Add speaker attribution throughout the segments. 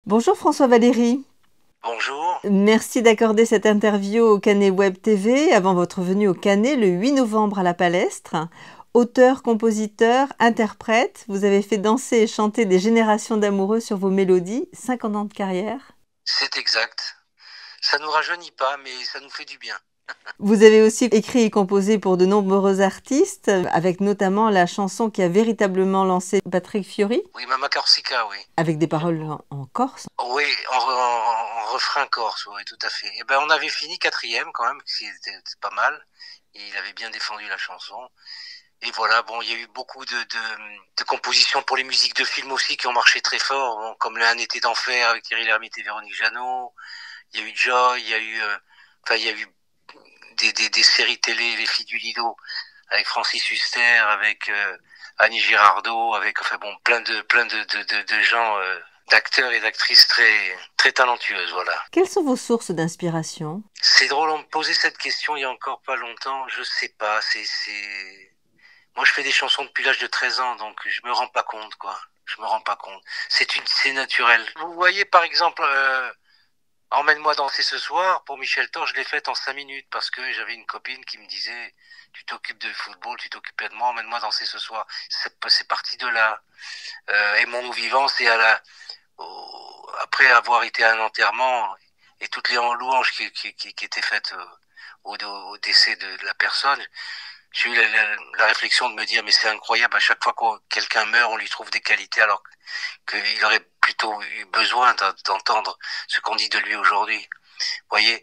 Speaker 1: Bonjour François Valéry.
Speaker 2: Bonjour.
Speaker 1: Merci d'accorder cette interview au Canet Web TV avant votre venue au Canet le 8 novembre à la Palestre. Auteur, compositeur, interprète, vous avez fait danser et chanter des générations d'amoureux sur vos mélodies, 50 ans de carrière.
Speaker 2: C'est exact. Ça nous rajeunit pas, mais ça nous fait du bien.
Speaker 1: Vous avez aussi écrit et composé pour de nombreux artistes, avec notamment la chanson qui a véritablement lancé Patrick Fiori,
Speaker 2: Oui, Mama Corsica, oui.
Speaker 1: avec des paroles en corse.
Speaker 2: Oui, en refrain corse, oui, tout à fait. Et ben, on avait fini quatrième quand même, ce qui était pas mal. Et il avait bien défendu la chanson. Et voilà, bon, il y a eu beaucoup de compositions pour les musiques de films aussi qui ont marché très fort, bon, comme Un été d'enfer avec Thierry Lhermitte et Véronique Jeannot. Il y a eu Joy, il y a eu, il y a eu des séries télé, Les filles du Lido, avec Francis Huster, avec Annie Girardot, avec enfin bon plein de gens, d'acteurs et d'actrices très talentueuses, voilà.
Speaker 1: Quelles sont vos sources d'inspiration?
Speaker 2: C'est drôle, on me posait cette question il y a encore pas longtemps, je sais pas, moi je fais des chansons depuis l'âge de 13 ans, donc je me rends pas compte, quoi. Je me rends pas compte. C'est naturel. Vous voyez par exemple Emmène-moi danser ce soir, pour Michel Thor, je l'ai faite en 5 minutes parce que j'avais une copine qui me disait tu t'occupes de football, tu t'occupes de moi, emmène-moi danser ce soir. C'est parti de là. Aimons-nous vivants, c'est après avoir été à un enterrement et toutes les louanges qui étaient faites au décès de la personne, j'ai eu la réflexion de me dire mais c'est incroyable, à chaque fois que quelqu'un meurt, on lui trouve des qualités alors qu'il aurait plutôt eu besoin d'entendre ce qu'on dit de lui aujourd'hui. Vous voyez.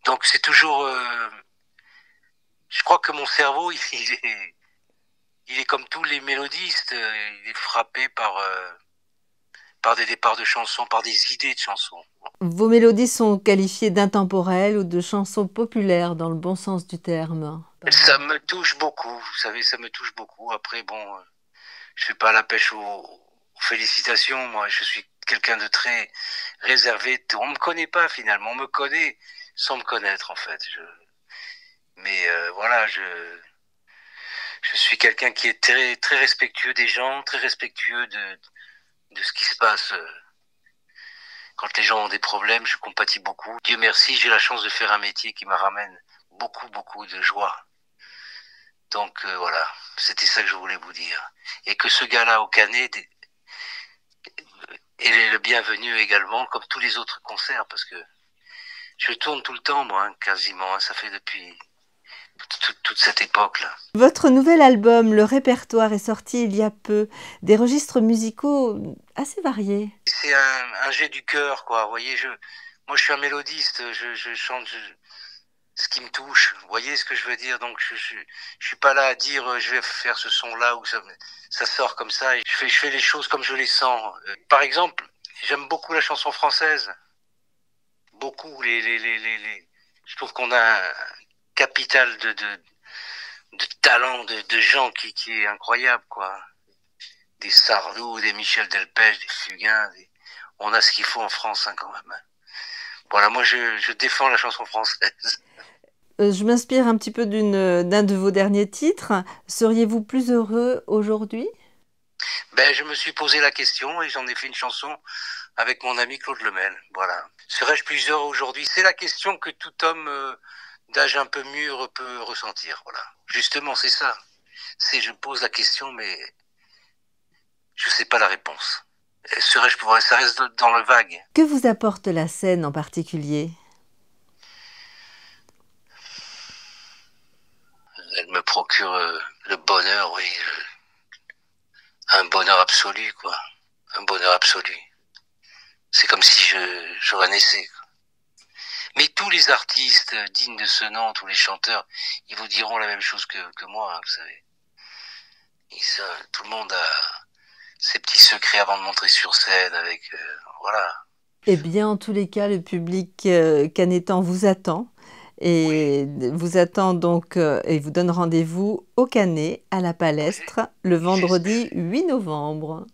Speaker 2: Donc c'est toujours, je crois que mon cerveau, il est comme tous les mélodistes, il est frappé par des départs de chansons, par des idées de chansons.
Speaker 1: Vos mélodies sont qualifiées d'intemporelles ou de chansons populaires dans le bon sens du terme.
Speaker 2: Ça me touche beaucoup, vous savez, ça me touche beaucoup. Après, bon, je fais pas la pêche aux félicitations. Moi, je suis quelqu'un de très réservé. On me connaît pas finalement, on me connaît sans me connaître en fait. Mais voilà, je suis quelqu'un qui est très respectueux des gens, très respectueux de ce qui se passe. Quand les gens ont des problèmes, je compatis beaucoup. Dieu merci, j'ai la chance de faire un métier qui me ramène beaucoup de joie. Donc voilà, c'était ça que je voulais vous dire. Et que ce gars-là au Canet est le bienvenu également, comme tous les autres concerts, parce que je tourne tout le temps, moi, hein, quasiment. Hein, ça fait depuis toute cette époque-là.
Speaker 1: Votre nouvel album, Le Répertoire, est sorti il y a peu. Des registres musicaux assez variés.
Speaker 2: C'est un jet du cœur, quoi. Vous voyez, moi, je suis un mélodiste. Je chante ce qui me touche. Vous voyez ce que je veux dire? Donc, je suis pas là à dire je vais faire ce son-là ou ça sort comme ça. Et je fais les choses comme je les sens. Par exemple, j'aime beaucoup la chanson française. Beaucoup. Je trouve qu'on a un capital de talent, de gens qui est incroyable, quoi. Des Sardou, des Michel Delpech, des Fugain. On a ce qu'il faut en France, hein, quand même. Voilà, moi, je défends la chanson française.
Speaker 1: Je m'inspire un petit peu d'un de vos derniers titres. Seriez-vous plus heureux aujourd'hui?
Speaker 2: Ben, je me suis posé la question et j'en ai fait une chanson avec mon ami Claude Lemel. Voilà. Serais-je plus heureux aujourd'hui? C'est la question que tout homme d'âge un peu mûr peut ressentir. Voilà. Justement, c'est ça. Je pose la question, mais je sais pas la réponse. Serais-je plus heureux? Ça reste dans le vague.
Speaker 1: Que vous apporte la scène en particulier?
Speaker 2: Elle me procure le bonheur, oui. Un bonheur absolu, quoi. Un bonheur absolu. C'est comme si je renaissais, quoi. Mais tous les artistes dignes de ce nom, tous les chanteurs, ils vous diront la même chose que moi, hein, vous savez. Tout le monde a ses petits secrets avant de montrer sur scène avec, voilà.
Speaker 1: Eh bien, en tous les cas, le public canétan vous attend et vous attend donc et vous donne rendez-vous au Canet, à la Palestre, le vendredi 8 novembre.